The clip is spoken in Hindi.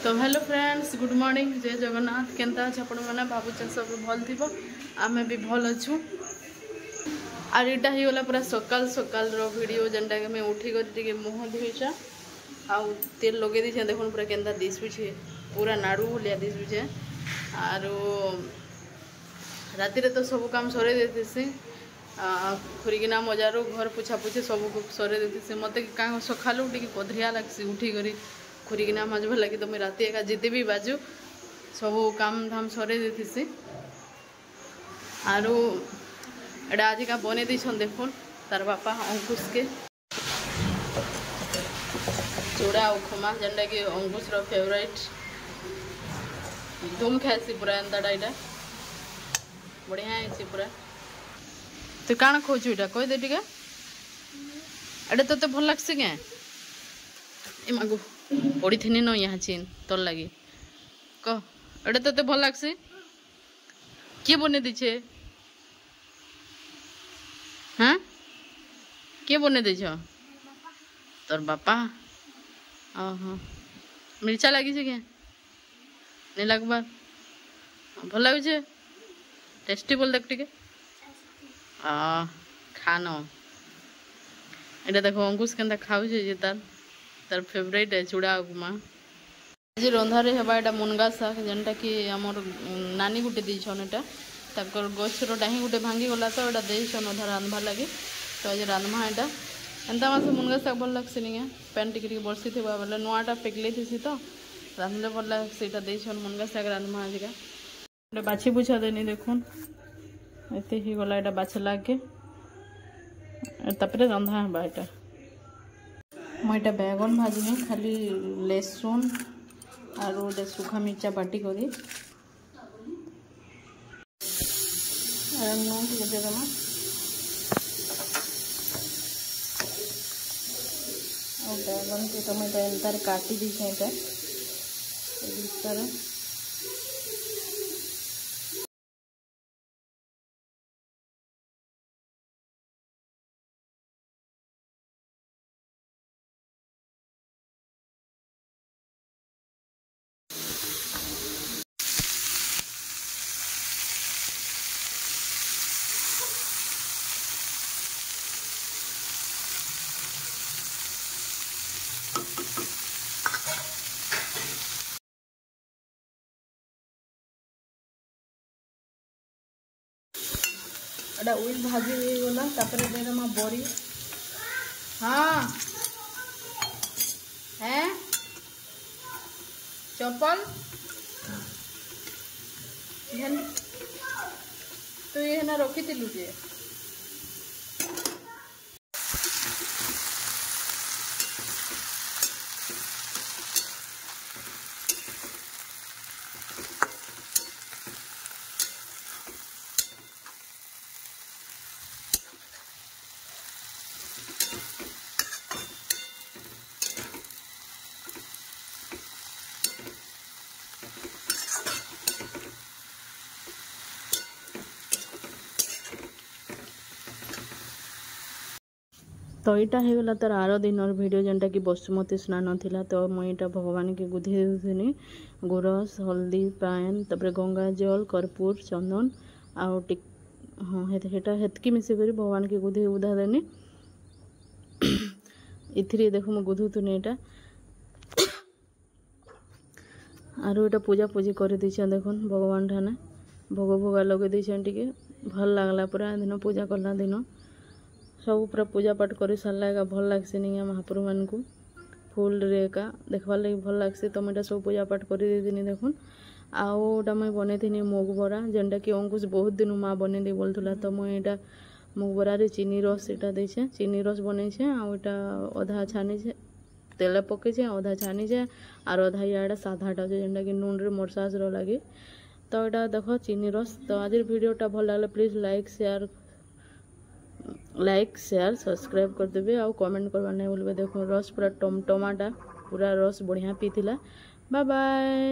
तो हेलो फ्रेंड्स, गुड मॉर्निंग, जय जगन्नाथ। केनता अच्छे आपण मैंने भावुचे सब भल थी, आमे भी भल अच्छू। आर इटा ही गला पूरा सकाल सकाल वीडियो जेनटा कि मैं उठी कर मुह धोईचा आउ तेल लगे दी देखो पूरा केनता दिशुचे, पूरा नाड़ू लिया दिशुचे। आर राति तो सब काम सरे देसी खुरिकिना मजारू घर पोछा पोछी सब सरे देसी। मत क्या सका कदरिया लगसी उठी कर खुरिकिना मजबा लगी, तो मुझे राति एका जिते भी बाजू सब काम धाम सरे देसी। आरो एटा आज का बने दीछन देखो तार बापा अंकुश के चूड़ा उपमा, जेनटा कि अंकुश रो फेवरेट धूम खासी पूरा एंता यहाँ बढ़िया है पूरा। तु काण खोजु इटा कह दे टिके, एटा तोते भल लगसी के ए मागु पड़ी थी न यहाँ चीन तोर लगी कह एटा तोते भल लगसी किए बने दीछे? हाँ किए बने दीछ? तोर बापा। ओहो मिर्चा लगी के नहीं लगवा भल लगुचे? टेस्टी बोल देख टिके खान एटा देखो अंकुश के खाऊे तार तार फेवरेट है चूड़ा उपमा। आज रंधारे हेबा एटा मुनगा शाग, जेनटा कि आमर नानी गुटे दीछन एटा ताकर गछर डाही गुटे भांगी गला, तो एटा देछन अधा रांधवा लगी। तो आज रांधमा एटा एंता मास मुनगा शाग भल लगसी नहीं पैन टिके बरसी थी बोले नुआटा पेकले थी तो रांधले भल लगसी। एटा देछन मुनगा शाग रांधमा आज का बाछी बुझा देनी देखुन एते ही गला एटा बाछला के तापरे रंधा हेबा एटा। मुझे बैगन भाजमी खाली लहसुन और गोटे सुखा मिर्चा बाटी करी देमा और बैगन के तो मैं एंतार काटी दीछे तरह। एटा उइल भाजी हो गला तापरे दे देमा बड़ी। हाँ हैं चप्पल तू ये ना रखी थी लुटे तो यहाँ होगला तार आर दिन वीडियो जेनटा कि बसुमती स्नान थिला। तो मुझे भगवान के गुधे देनी गोरस हल्दी पान तापर गंगा जल कर्पूर चंदन आउ हाँ हेतकी मिसिक भगवान के गुधे उधा देनी इथिरे देखो मुझे गुधुनी यहाँ आरो यहाँ पूजा पूजी कर दीछे देखो भगवान ठाने भोग भोगा लगे दीछे टिके भल लगला पूरा दिन पूजा कला दिन सब पूरा पूजा पाठ कर सारा एका भल लगसी नहीं महाप्रभु मान को फुल रे एका देखवार लगे भल लगसी। तो मुझे सब पूजा पाठ कर देनी देखुन आउटा मुझे बन थी मुग बरा जेनटा कि अंकुश बहुत दिन माँ बन दे बोलूला। तो मुझे यहाँ मुग बरारे चीनी रस यहाँ देचे चीनी रस बनईचे आटा अधा छानीचे तेल पकईचे अधा छानीचे और अधा यहाँ साधाटा अच्छे जेनटा कि नून रे मरसाज लगे। तो यहाँ देख चीनी रस। तो आज वीडियोटा भल लगे प्लीज लाइक शेयर सब्सक्राइब कर देबे और कमेंट करवा नहीं भूलबे। देखो रस पूरा टमाटा पूरा रस बढ़िया पीथिला। Bye bye.